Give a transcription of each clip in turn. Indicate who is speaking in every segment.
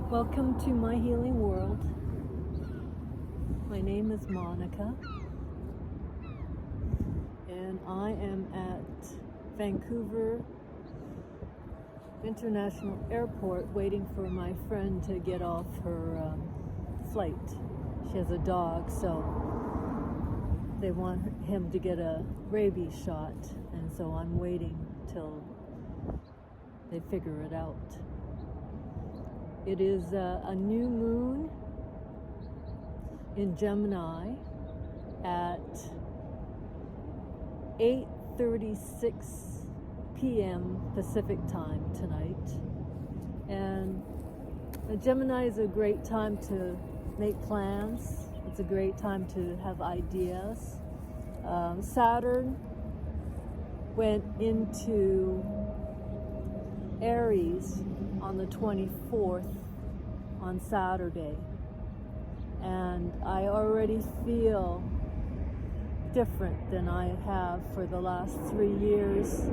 Speaker 1: Welcome to my healing world. My name is Monica, and I am at Vancouver International Airport waiting for my friend to get off her flight. She has a dog, so they want him to get a rabies shot, and so I'm waiting till they figure it out. It is a new moon in Gemini at 8:36 p.m. Pacific time tonight. And Gemini is a great time to make plans. It's a great time to have ideas. Saturn went into Aries on the 24th on Saturday, and I already feel different than I have for the last 3 years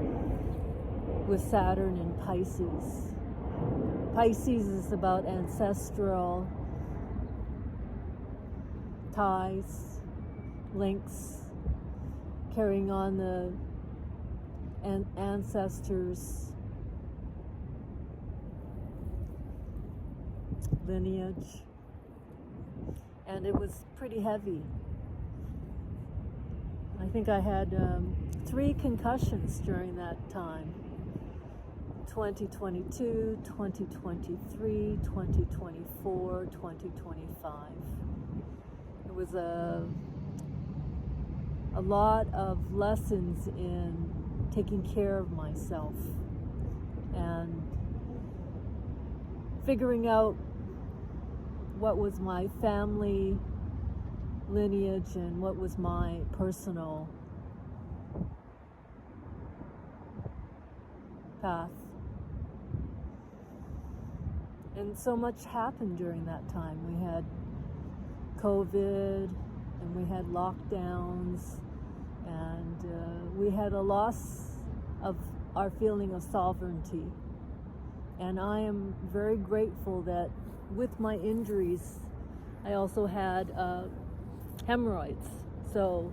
Speaker 1: with Saturn in Pisces. Pisces is about ancestral ties, links, carrying on the ancestors' lineage, and it was pretty heavy. I think I had 3 concussions during that time: 2022, 2023, 2024, 2025. It was a lot of lessons in taking care of myself and figuring out what was my family lineage and what was my personal path. And so much happened during that time. We had COVID, and we had lockdowns, and we had a loss of our feeling of sovereignty. And I am very grateful that with my injuries, I also had hemorrhoids. So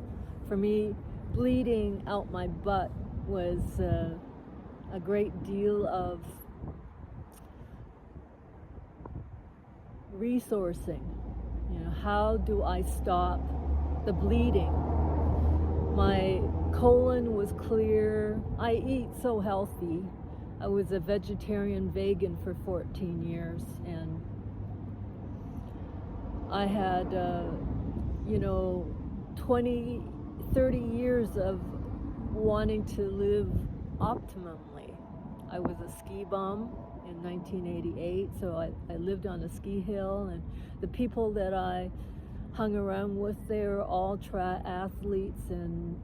Speaker 1: for me, bleeding out my butt was a great deal of resourcing. You know, how do I stop the bleeding? My colon was clear. I eat so healthy. I was a vegetarian vegan for 14 years, and I had 20, 30 years of wanting to live optimally. I was a ski bum in 1988, so I lived on a ski hill, and the people that I hung around with, they were all athletes, and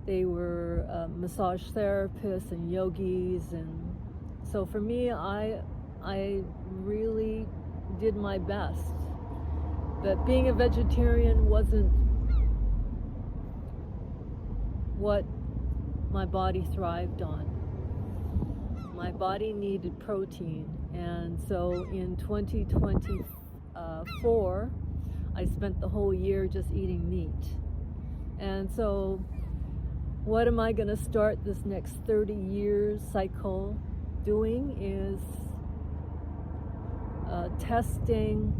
Speaker 1: they were massage therapists and yogis, and so for me, I really did my best. But being a vegetarian wasn't what my body thrived on. My body needed protein, and so in 2024, I spent the whole year just eating meat. And so what am I going to start this next 30 years cycle doing is testing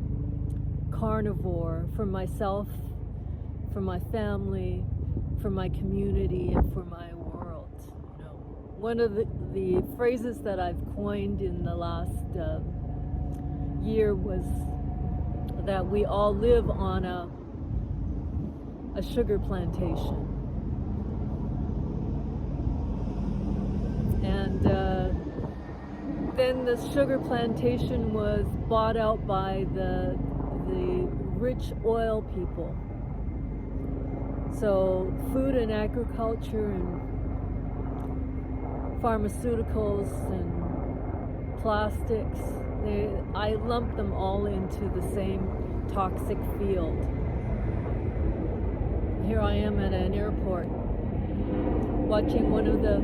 Speaker 1: carnivore for myself, for my family, for my community, and for my world. You know, one of the phrases that I've coined in the last year was that we all live on a sugar plantation. And then the sugar plantation was bought out by the rich oil people. So food and agriculture and pharmaceuticals and plastics, I lump them all into the same toxic field. Here I am at an airport watching one of the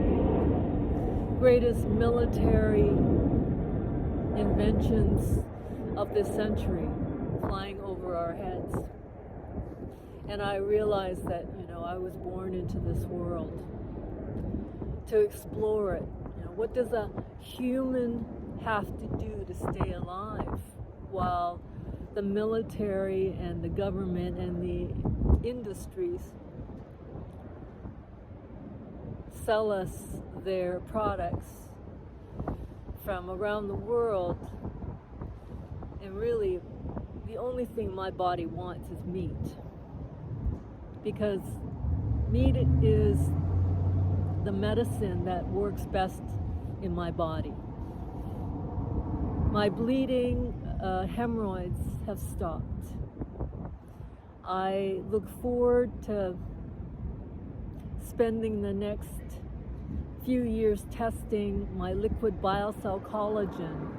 Speaker 1: greatest military inventions of this century flying over our heads. And I realized that, I was born into this world to explore it. What does a human have to do to stay alive while the military and the government and the industries sell us their products from around the world, and really the only thing my body wants is meat, because meat is the medicine that works best in my body. My bleeding, hemorrhoids have stopped. I look forward to spending the next few years testing my liquid biocell collagen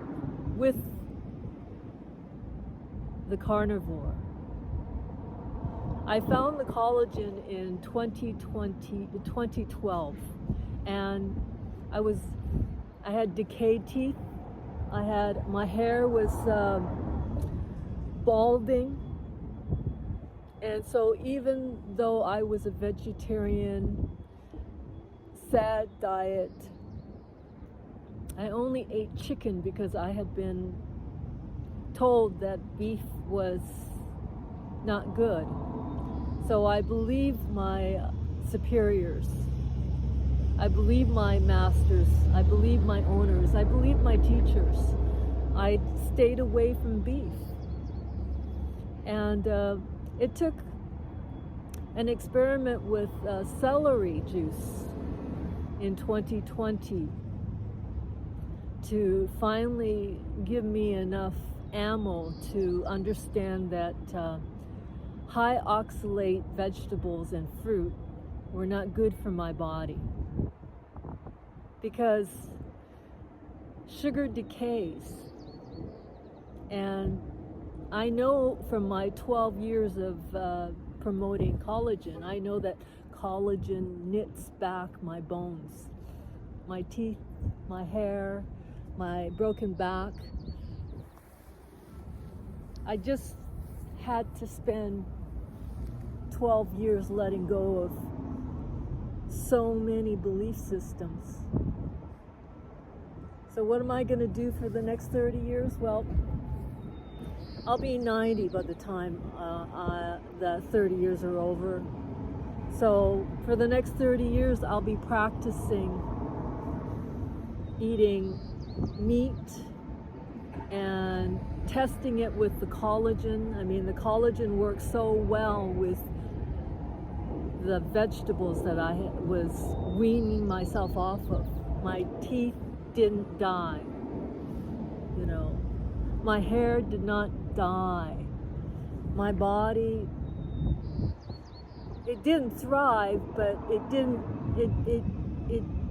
Speaker 1: with the carnivore. I found the collagen in 2012, and I had decayed teeth. My hair was balding, and so even though I was a vegetarian, sad diet, I only ate chicken because I had been told that beef was not good. So I believe my superiors, I believe my masters, I believe my owners, I believe my teachers. I stayed away from beef. And it took an experiment with celery juice in 2020 to finally give me enough ammo to understand that high oxalate vegetables and fruit were not good for my body, because sugar decays. And I know from my 12 years of promoting collagen, I know that collagen knits back my bones, my teeth, my hair, my broken back. I just had to spend 12 years letting go of so many belief systems. So what am I going to do for the next 30 years? Well, I'll be 90 by the time the 30 years are over. So for the next 30 years, I'll be practicing eating meat and testing it with the collagen. I mean, the collagen works so well with the vegetables that I was weaning myself off of. My teeth didn't die, my hair did not die, my body, it didn't thrive, but it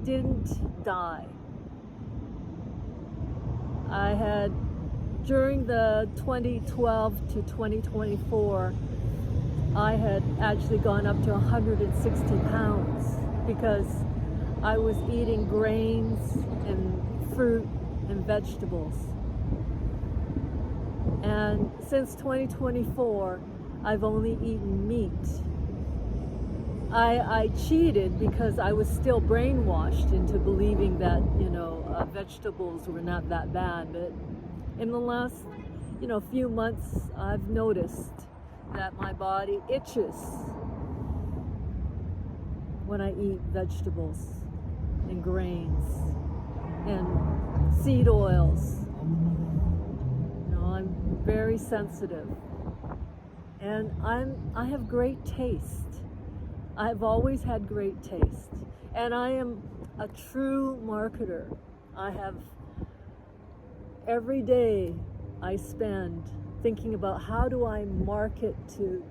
Speaker 1: didn't die. I had, during the 2012 to 2024, I had actually gone up to 160 pounds because I was eating grains and fruit and vegetables. And since 2024, I've only eaten meat. I cheated because I was still brainwashed into believing that, vegetables were not that bad. But in the last, few months, I've noticed that my body itches when I eat vegetables and grains and seed oils. I'm very sensitive, and I have great taste. I've always had great taste, and I am a true marketer. Every day I spend thinking about how do I market to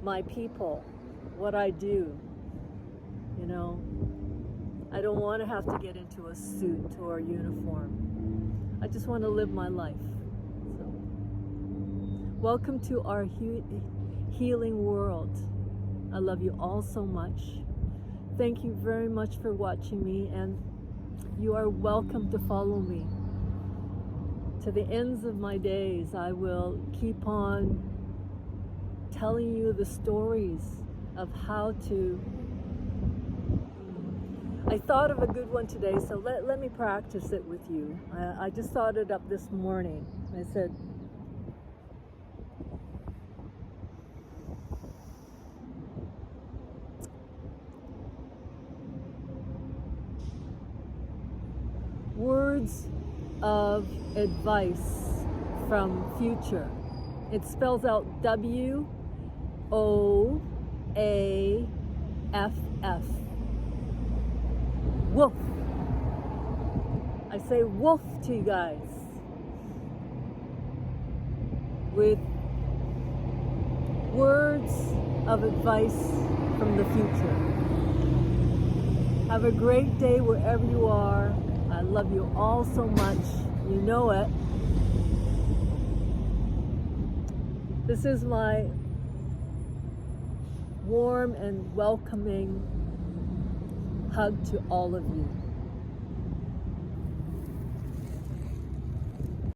Speaker 1: my people what I do. I don't want to have to get into a suit or a uniform. I just want to live my life. So, welcome to our healing world. I love you all so much. Thank you very much for watching me, and you are welcome to follow me to the ends of my days, I will keep on telling you the stories of how to. I thought of a good one today, so let me practice it with you. I just thought it up this morning. I said, words of advice from future. It spells out WOAFF. Woof. I say woof to you guys with words of advice from the future. Have a great day wherever you are. I love you all so much. You know it. This is my warm and welcoming hug to all of you.